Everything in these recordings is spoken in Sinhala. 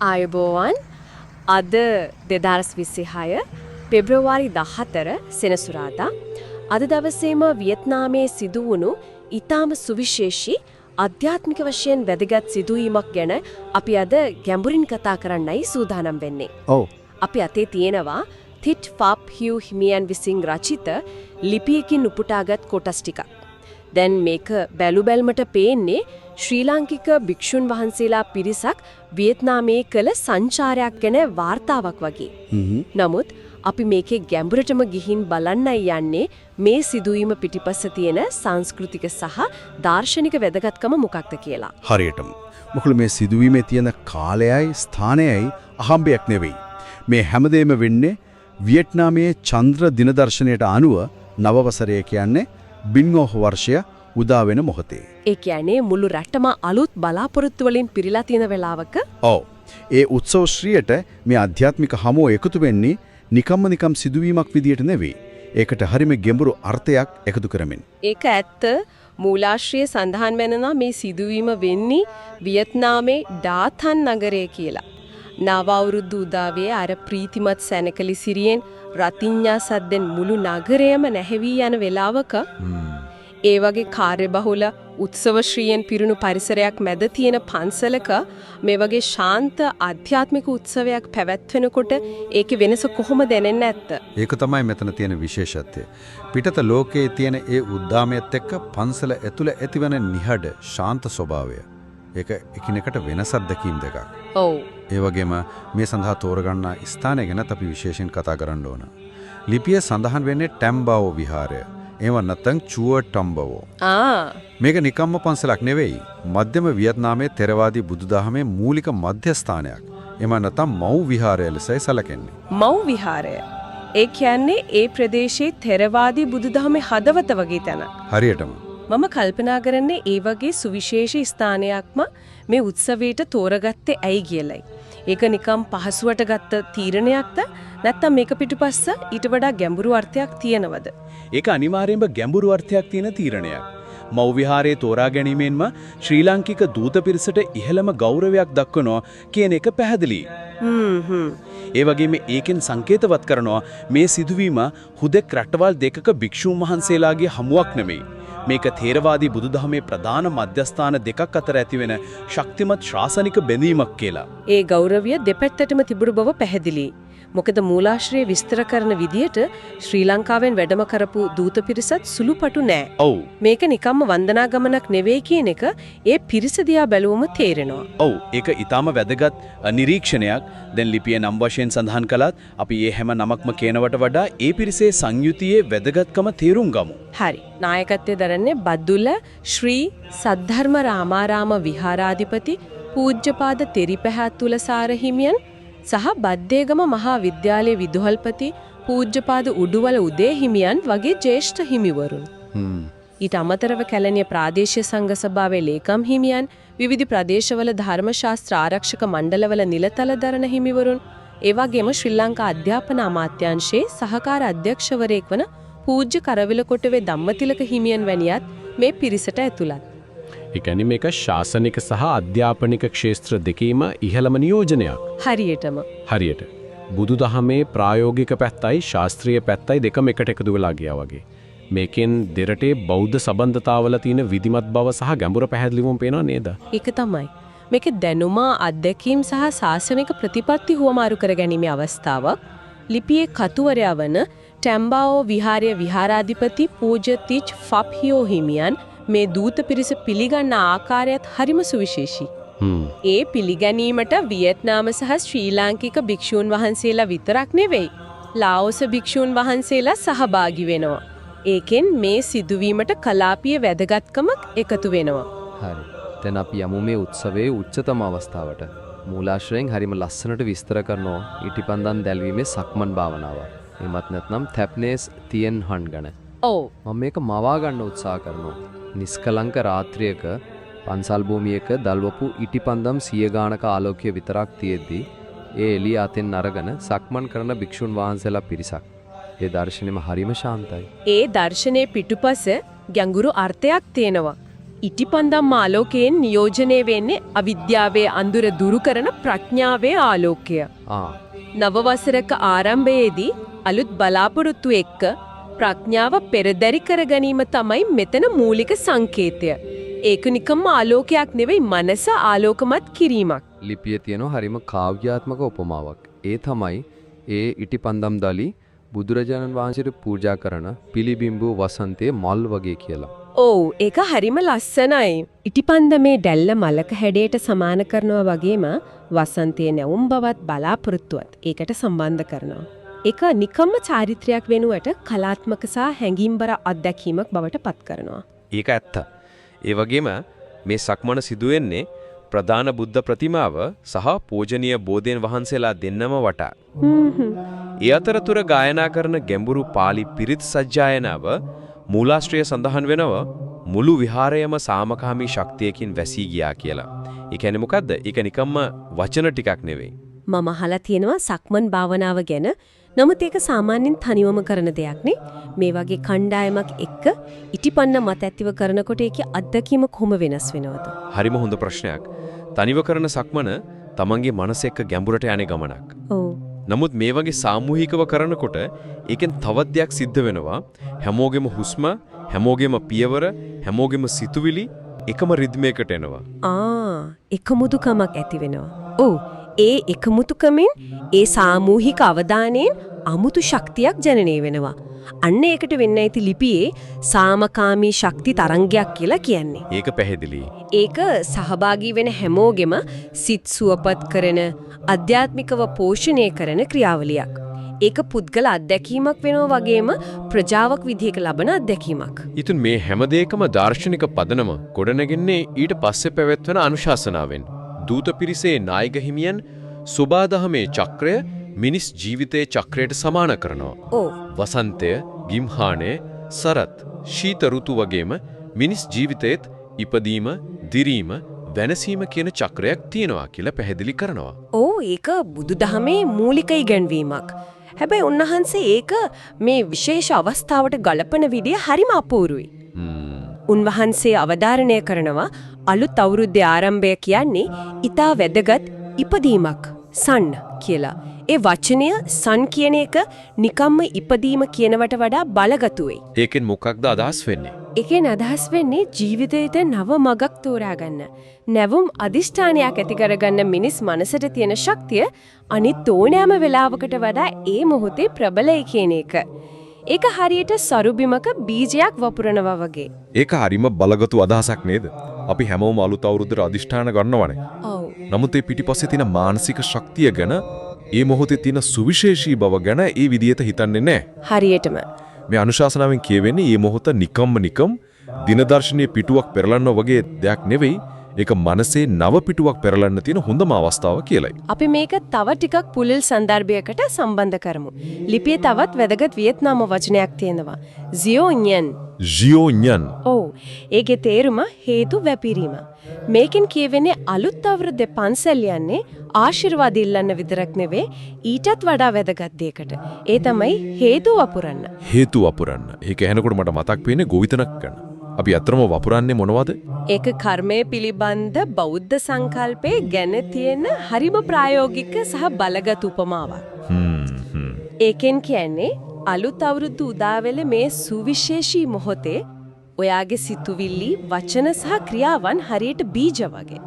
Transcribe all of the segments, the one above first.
ආයුබෝවන් අද 2026 පෙබ්‍රවාරි 14 සෙනසුරාදා අද දවසේම වියට්නාමයේ සිදු වුණු ඊටාම සුවිශේෂී ආධ්‍යාත්මික වශයෙන් වැදගත් සිදුවීමක් ගැන අපි අද ගැඹුරින් කතා කරන්නයි සූදානම් වෙන්නේ. ඔව්. අපි අතේ තියෙනවා තිට් ෆාප් හියු හිමියන් විසින් රචිත ලිපියකින් උපුටාගත් කොටස් ටිකක්. දැන් මේක බැලු බැල්මට පේන්නේ ශ්‍රී ලාංකික භික්ෂුන් වහන්සේලා පිරිසක් වියට්නාමයේ කළ සංචාරයක් ගැන වාර්තාවක් වගේ. නමුත් අපි මේකේ ගැඹුරටම ගිහින් බලන්නයි යන්නේ මේ සිදුවීම පිටිපස්ස තියෙන සංස්කෘතික සහ දාර්ශනික වැදගත්කම මොකක්ද කියලා. හරියටම. මොකද මේ සිදුවීමේ තියෙන කාලයයි ස්ථානයයි අහම්බයක් නෙවෙයි. මේ හැමදේම වෙන්නේ වියට්නාමයේ චන්ද්‍ර දින දර්ශනයට අනුව නව වසරය කියන්නේ බින්ගෝහ වර්ෂය උදා වෙන මොහොතේ. ඒ කියන්නේ මුළු රටම අලුත් බලාපොරොත්තු වලින් පිරීලා තියෙන වෙලාවක. ඔව්. ඒ උත්සව ශ්‍රියට මේ ආධ්‍යාත්මික හමුව එකතු වෙන්නේ නිකම් සිදුවීමක් විදියට නෙවෙයි. ඒකට හරිම ගැඹුරු අර්ථයක් එකතු කරමින්. ඒක ඇත්ත. මූලාශ්‍රයේ සඳහන් වෙනවා මේ සිදුවීම වෙන්නේ වියට්නාමේ ඩාතන් නගරයේ කියලා. නව අවුරුදු උදාවේ අර ප්‍රීතිමත් සැනකලි සිරියෙන් රතිඤ්ඤා සද්දෙන් මුළු නගරයම නැහැවී යන වෙලාවක ඒ වගේ කාර්යබහුල උත්සව ශ්‍රීයෙන් පිරුණු පරිසරයක් මැද තියෙන පන්සලක මේ වගේ ශාන්ත ආධ්‍යාත්මික උත්සවයක් පැවැත්වෙනකොට ඒකේ වෙනස කොහොම දැනෙන්නේ නැත්ද? ඒක තමයි මෙතන තියෙන විශේෂත්වය. පිටත ලෝකයේ තියෙන ඒ උද්දාමයත් එක්ක පන්සල ඇතුළ ඇතිවන නිහඬ ශාන්ත ස්වභාවය. ඒක එකිනෙකට වෙනසක් දැකීම් දෙකක්. ඔව්. ඒ වගේම මේ සඳහා තෝරගන්න ස්ථානය ගැනත් අපි විශේෂයෙන් කතා කරන්න ඕන. ලිපියේ සඳහන් වෙන්නේ ටැම්බාවෝ විහාරය. ඒව නැත්නම් චුව ටම්බවෝ. මේක නිකම්ම පන්සලක් නෙවෙයි. මධ්‍යම වියට්නාමයේ ථෙරවාදී බුදුදහමේ මූලික මධ්‍යස්ථානයක්. එම නැත්නම් මව් විහාරය ලෙසයි සැලකෙන්නේ. මව් විහාරය. ඒ කියන්නේ ඒ ප්‍රදේශයේ ථෙරවාදී බුදුදහමේ හදවත වගේ තැන. හරියටම. මම කල්පනා කරන්නේ ඒ වගේ සුවිශේෂී ස්ථානයක්ම මේ උත්සවයට තෝරගත්තේ ඇයි කියලයි. ඒක නිකම් පහසුවට ගත්ත තීරණයක්ද නැත්නම් මේක පිටුපස්ස ඊට වඩා ගැඹුරු අර්ථයක් තියෙනවද? ඒක අනිවාර්යයෙන්ම ගැඹුරු අර්ථයක් තියෙන තීරණයක්. මව් විහාරයේ තෝරා ගැනීමෙන්ම ශ්‍රී ලාංකික දූත පිරිසට ඉහළම ගෞරවයක් දක්වනවා කියන එක පැහැදිලි. ඒ වගේම ඒකෙන් සංකේතවත් කරනවා මේ සිදුවීම හුදෙක් රටවල් දෙකක භික්ෂුන් වහන්සේලාගේ හමුවක් නෙමෙයි. මේක ථේරවාදී බුදුදහමේ ප්‍රධාන මධ්‍යස්ථාන දෙකක් අතර ඇතිවෙන ශක්තිමත් ශාසනික බැඳීමක් කියලා. ඒ ගෞරවය දෙපැත්තටම තිබුණු බව පැහැදිලි. මොකද මූලාශ්‍රයේ විස්තර කරන විදියට ශ්‍රී ලංකාවෙන් වැඩම කරපු දූත පිරිසත් සුළුපටු නෑ. ඔව්. මේක නිකම්ම වන්දනා ගමනක් නෙවෙයි කියන එක ඒ පිරිස දිහා බැලුවම තේරෙනවා. ඔව්. ඒක ඊටාම වැදගත් නිරීක්ෂණයක්. දැන් ලිපියේ නම් වශයෙන් සඳහන් කළත් අපි මේ හැම නමක්ම කියනවට වඩා ඒ පිරිසේ සංයුතියේ වැදගත්කම තේරුම් ගමු. හරි. නායකත්වයේ දරන්නේ බද්දුල ශ්‍රී සද්ධර්ම රාමාරාම විහාරාධිපති පූජ්‍යපාද තෙරිපැහැත්තුල සාර හිමියන් සහ බද්දේගම මහා විද්‍යාලයේ විදුහල්පති පූජ්‍යපාද උඩුවල උදේ හිමියන් වගේ ජ්‍යෙෂ්ඨ හිමිවරුන්. ඊට අමතරව කැලණිය ප්‍රාදේශීය සංඝ සභාවේ ලේකම් හිමියන්, විවිධ ප්‍රදේශවල ධර්ම ශාස්ත්‍ර ආරක්ෂක මණ්ඩලවල නිලතල දරන හිමිවරුන්, ඒ වගේම ශ්‍රී ලංකා අධ්‍යාපන අමාත්‍යාංශයේ සහකාර අධ්‍යක්ෂවරයෙක් වන පූජ්‍ය කරවිලකොටුවේ ධම්මතිලක හිමියන් වැනියත් මේ පිරිසට ඇතුළත්. ඒ කියන්නේ මේක ශාසනික සහ අධ්‍යාපනික ක්ෂේත්‍ර දෙකේම ඉහළම නියෝජනයක්. හරියට. බුදුදහමේ ප්‍රායෝගික පැත්තයි ශාස්ත්‍රීය පැත්තයි දෙකම එකට එකතු වෙලා ගියා වගේ. මේකෙන් දෙරටේ බෞද්ධ සම්බන්ධතාවල තියෙන විධිමත් බව සහ ගැඹුර පැහැදිලිවම පේනවා නේද? ඒක තමයි. මේකේ දැනුම, අත්දැකීම් සහ ශාසනික ප්‍රතිපත්ති හුවමාරු කර ගැනීමේ අවස්ථාවක්. ලිපියේ කතුවරයා වන ටැම්බාවෝ විහාරයේ විහාරාධිපති පූජ්‍ය තිච් ෆප් හියෝ හිමියන් මේ දූත පිරිස පිළිගන්න ආකාරයත් හරිම සුවිශේෂී. ඒ පිළිගැනීමට වියට්නාම සහ ශ්‍රී ලාංකික භික්ෂූන් වහන්සේලා විතරක් නෙවෙයි, ලාओस භික්ෂූන් වහන්සේලා සහභාගී වෙනවා. ඒකෙන් මේ සිදුවීමට කලාපීය වැදගත්කමක් එකතු වෙනවා. හරි. දැන් අපි යමු මේ උත්සවයේ උච්චතම අවස්ථාවට. මූලාශ්‍රයෙන් හරිම ලස්සනට විස්තර කරනවා ඊටිපන්දන් දැල්වීමේ සක්මන් භාවනාව. එමත් නැත්නම් තැප්නේස් තියන් හන් ගණ. ඔව්. මම මේක මවා ගන්න උත්සාහ කරනවා. නිස්කලංක රාත්‍රියක පන්සල් භූමියක දල්වපු ඉටිපන්දම් 100 ගානක ආලෝකය විතරක් තියෙද්දි ඒ එළිය අතෙන් අරගෙන සක්මන් කරන භික්ෂුන් වහන්සේලා පිරිසක්. ඒ දර්ශනෙම හරිම ශාන්තයි. ඒ දර්ශනේ පිටුපස ගැඹුරු අර්ථයක් තියෙනවා. ඉටිපන්දම් ආලෝකයෙන් නියෝජනය වෙන්නේ අවිද්‍යාවේ අඳුර දුරු කරන ප්‍රඥාවේ ආලෝකය. නව වසරක ආරම්භයේදී අලුත් බලාපොරොත්තු එක්ක ප්‍රඥාව පෙරදරි කර ගැනීම තමයි මෙතන මූලික සංකේතය. ඒක නිකම්ම ආලෝකයක් නෙවෙයි මනස ආලෝකමත් කිරීමක්. ලිපියේ තියෙන හරිම කාව්‍යාත්මක උපමාවක්. ඒ තමයි ඒ ඉටිපන්දම් දලි බුදුරජාණන් වහන්සේට පූජා කරන පිළිබිඹු වසන්තයේ මල් වගේ කියලා. ඔව් ඒක හරිම ලස්සනයි. ඉටිපන්දමේ දැල්ල මලක හැඩයට සමාන කරනවා වගේම වසන්තයේ නැවුම් බවත් බලාපොරොත්තුවත් ඒකට සම්බන්ධ කරනවා. ඒක නිකම්ම චාරිත්‍රයක් වෙනුවට කලාත්මක සහ හැඟීම්බර අත්දැකීමක් බවට පත් කරනවා. ඒක ඇත්ත. ඒ වගේම මේ සක්මන සිදුවෙන්නේ ප්‍රධාන බුද්ධ ප්‍රතිමාව සහ පූජනීය බෝධීන් වහන්සේලා දෙන්නම වටා. ඒ අතරතුර ගායනා කරන ගැඹුරු පාලි පිරිත් සජ්ජායනාව මූලාශ්‍රය සඳහන් වෙනව මුළු විහාරයම සාමකාමී ශක්තියකින් වැසී ගියා කියලා. ඒ කියන්නේ මොකද්ද? ඒක නිකම්ම වචන ටිකක් නෙවෙයි. මම අහලා තියෙනවා සක්මන් භාවනාව ගැන. නමුත් ඒක සාමාන්‍යයෙන් තනිවම කරන දෙයක් නේ. මේ වගේ කණ්ඩායමක් එක්ක ඉටිපන්න මත ඇතිව කරනකොට ඒකේ අත්දැකීම කොහොම වෙනස් වෙනවද? හරිම හොඳ ප්‍රශ්නයක්. තනිව කරන සක්මන තමන්ගේ මනස එක්ක ගැඹුරට යන්නේ ගමනක්. ඔව්. නමුත් මේ වගේ සාමූහිකව කරනකොට ඒකෙන් තවත් දෙයක් සිද්ධ වෙනවා. හැමෝගෙම හුස්ම, හැමෝගෙම පියවර, හැමෝගෙම සිතුවිලි එකම රිද්මයකට එනවා. එකමුතුකමක් ඇති වෙනවා. ඔව්. ඒ එකමුතුකමෙන් ඒ සාමූහික අවධානයෙන් අමුතු ශක්තියක් ජනනය වෙනවා. අන්න ඒකට වෙන්න ඇති ලිපියේ සාමකාමී ශක්ති තරංගයක් කියලා කියන්නේ. ඒක පැහැදිලි. ඒක සහභාගී වෙන හැමෝගෙම සිත් සුවපත් කරන අධ්‍යාත්මිකව පෝෂණය කරන ක්‍රියාවලියක්. ඒක පුද්ගල අත්දැකීමක් වෙනවා වගේම ප්‍රජාවක් විදිහක ලබන අත්දැකීමක්. ඉතින් මේ හැම දෙයකම දාර්ශනික පදනම ගොඩනගන්නේ ඊට පස්සේ පැවැත්වෙන අනුශාසනාවෙන්. දූත පිරිසේ නායක හිමියන් සුබාදහමේ චක්‍රය මිනිස් ජීවිතයේ චක්‍රයට සමාන කරනවා. වසන්තය, ගිම්හානය, සරත්, ශීත ඍතු වගේම මිනිස් ජීවිතයේත් ඉපදීම, දිරීම, වෙනසීම කියන චක්‍රයක් තියෙනවා කියලා පැහැදිලි කරනවා. ඒක බුදුදහමේ මූලික ඉගැන්වීමක්. හැබැයි උන්වහන්සේ ඒක මේ විශේෂ අවස්ථාවට ගලපන විදිය හරිම අපූර්වයි. උන්වහන්සේ අවධාරණය කරනවා අලුත් අවුරුද්දේ ආරම්භය කියන්නේ ඊටා වැදගත් ඉපදීමක් සන් කියලා. ඒ වචනය සන් කියන එක නිකම්ම ඉපදීම කියනවට වඩා බලගතු වෙයි. ඒකෙන් මොකක්ද අදහස් වෙන්නේ? ඒකෙන් අදහස් වෙන්නේ ජීවිතේට නව මගක් තෝරාගන්න. නැවුම් අදිෂ්ඨානයක් ඇති කරගන්න මිනිස් මනසට තියෙන ශක්තිය අනිත් ඕනෑම වෙලාවකට වඩා ඒ මොහොතේ ප්‍රබලයි කියන එක. ඒක හරියට සරුබිමක බීජයක් වපුරනවා වගේ. ඒක හරිම බලගතු අදහසක් නේද? අපි හැමෝම අලුත් අවුරුද්දට අදිෂ්ඨාන ගන්නවනේ. ඔව්. නමුත් ඒ පිටිපස්සේ තියෙන මානසික ශක්තිය ගැන, ඒ මොහොතේ තියෙන සුවිශේෂී බව ගැන ඒ විදියට හිතන්නේ නැහැ. හරියටම. මේ අනුශාසනාවෙන් කියවෙන්නේ මේ මොහොත නිකම් දිනදර්ශනීය පිටුවක් පෙරලන්න වගේ දෙයක් නෙවෙයි. ඒක මනසේ නව පිටුවක් පෙරලන්න තියෙන හොඳම අවස්ථාව කියලයි. අපි මේක තව ටිකක් පුළුල් සංදර්භයකට සම්බන්ධ කරමු. ලිපියේ තවත් වැදගත් වියට්නාම වචනයක් තියෙනවා. ජියෝඤ්ඤන්. ඔව්. ඒකේ තේරුම හේතු වැපිරීම. මේකෙන් කියවෙන්නේ අලුත් අවුරුද්දේ පන්සල් යන්නේ ආශිර්වාද ඉල්ලන්න විතරක් නෙවෙයි ඊටත් වඩා වැදගත් දෙයකට. ඒ තමයි හේතු වපුරන්න. හේතු වපුරන්න. ඒක ඇහෙනකොට මට මතක් වෙන්නේ ගොවිතැනක් ගැන. අපි අතරම වපුරන්නේ මොනවද? ඒක කර්මය පිළිබඳ බෞද්ධ සංකල්පයේ ගැන තියෙන හරිම ප්‍රායෝගික සහ බලගත් උපමාවක්. ඒකෙන් කියන්නේ අලුත් අවුරුදු උදාවෙල මේ සුවිශේෂී මොහොතේ ඔයාගේ සිතුවිලි, වචන සහ ක්‍රියාවන් හරියට බීජ වගේ.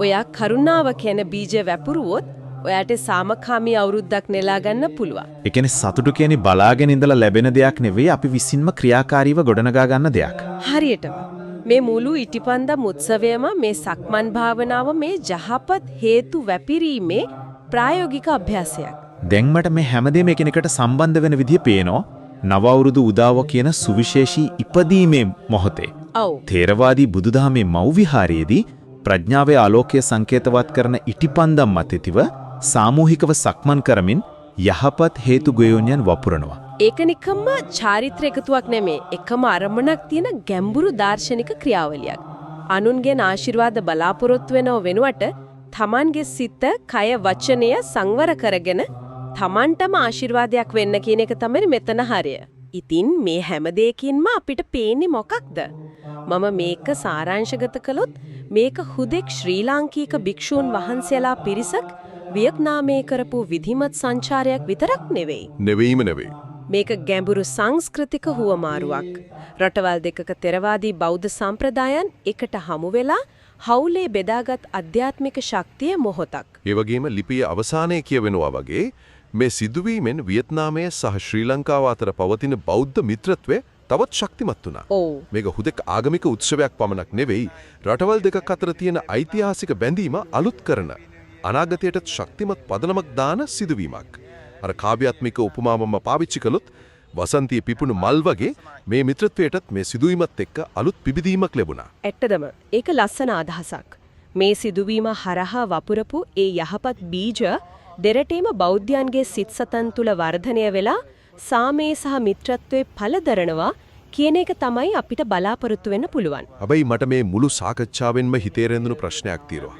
ඔයා කරුණාව කියන බීජ වැපුරුවොත් ඔයාට සාමකාමී අවුරුද්දක් නෙලා ගන්න පුළුවන්. ඒ කියන්නේ සතුටු කියන්නේ බලාගෙන ඉඳලා ලැබෙන දෙයක් නෙවෙයි අපි විසින්ම ක්‍රියාකාරීව ගොඩනගා ගන්න දෙයක්. හරියටම. මේ මුළු ඉටිපන්දම් උත්සවයම මේ සක්මන් භාවනාව මේ යහපත් හේතු වැපිරීමේ ප්‍රායෝගික අභ්‍යාසයක්. දැන් මට මේ හැමදේම එකිනෙකට සම්බන්ධ වෙන විදිය පේනවා. නව අවුරුදු උදාව කියන සුවිශේෂී ඉපදීමේ මොහොතේ. ඔව්. ථේරවාදී බුදුදහමේ මව් විහාරයේදී ප්‍රඥාවේ ආලෝකය සංකේතවත් කරන ඉටිපන්දම් මතතිව සාමූහිකව සක්මන් කරමින් යහපත් හේතු ගොයෝන්‍යන් වපුරනවා. ඒක නිකම්ම චාරිත්‍ර එකතුවක් නෙමේ. එකම අරමුණක් තියෙන ගැඹුරු දාර්ශනික ක්‍රියාවලියක්. අනුන්ගෙන් ආශිර්වාද බලාපොරොත්තු වෙනව වෙනුවට තමන්ගේ සිත, කය, වචනය සංවර කරගෙන තමන්ටම ආශිර්වාදයක් වෙන්න කියන එක තමයි මෙතන හරය. ඉතින් මේ හැම දෙයකින්ම අපිට පේන්නේ මොකක්ද? මම මේක සාරාංශගත කළොත් මේක හුදෙක් ශ්‍රී ලාංකික භික්ෂූන් වහන්සේලා පිරිසක් වියට්නාමයේ කරපු විධිමත් සංචාරයක් විතරක් නෙවෙයි. නෙවෙයි. මේක ගැඹුරු සංස්කෘතික හුවමාරුවක්. රටවල් දෙකක තෙරවාදී බෞද්ධ සම්ප්‍රදායන් එකට හමු වෙලා හවුලේ බෙදාගත් අධ්‍යාත්මික ශක්තිය මොහොතක්. ඒ වගේම ලිපියේ අවසානයේ කියවෙනවා වගේ මේ සිදුවීමෙන් වියට්නාමයේ සහ ශ්‍රී ලංකාව අතර පවතින බෞද්ධ මිත්‍රත්වය තවත් ශක්තිමත් වුණා. මේක හුදෙක් ආගමික උත්සවයක් පමණක් නෙවෙයි රටවල් දෙකක් අතර තියෙන ඓතිහාසික බැඳීම අලුත් කරන අනාගතයට ශක්තිමත් පදනමක් දාන සිදුවීමක්. අර කාව්‍යාත්මික උපමාවම පාවිච්චි කළොත් වසන්තයේ පිපුණු මල් වගේ මේ මිත්‍රත්වයටත් මේ සිදුවීමත් එක්ක අලුත් පිබිදීමක් ලැබුණා. ඇත්තදම ඒක ලස්සන අදහසක්. මේ සිදුවීම හරහා වපුරපු ඒ යහපත් බීජ දෙරටේම බෞද්ධයන්ගේ සිත් සතන් තුල වර්ධනය වෙලා සාමයේ සහ මිත්‍රත්වයේ පළදරනවා කියන එක තමයි අපිට බලාපොරොත්තු වෙන්න පුළුවන්. හැබැයි මට මේ මුළු සාකච්ඡාවෙන්ම හිතේ රැඳුණු ප්‍රශ්නයක් තියෙනවා.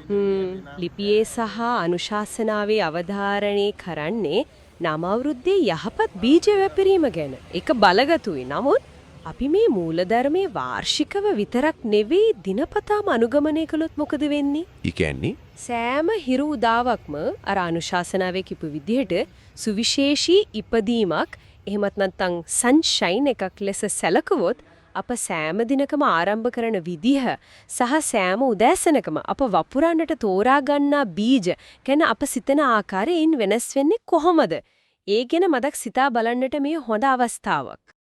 ලිපියේ සහ අනුශාසනාවේ අවධාරණය කරන්නේ නම අවුරුද්දේ යහපත් බීජ වැපිරීම ගැන. ඒක බලගතුයි. නමුත් අපි මේ මූලධර්මයේ වාර්ෂිකව විතරක් නෙවෙයි දිනපතාම අනුගමනය කළොත් මොකද වෙන්නේ? ඒ කියන්නේ සෑම හිරු උදාවක්ම අර අනුශාසනාවේ කිපු විදිහට සුවිශේෂී ඉපදීමක් එහෙමත් නැත්නම් සන්ෂයින් එකක් ලෙස සැලකුවොත් අප සෑම දිනකම ආරම්භ කරන විදිහ සහ සෑම උදෑසනකම අප වපුරන්නට තෝරා ගන්නා බීජ ගැන අප සිතන ආකාරයෙන් වෙනස් වෙන්නේ කොහොමද? ඒ ගැන මදක් සිතා බලන්නට මේ හොඳ අවස්ථාවක්.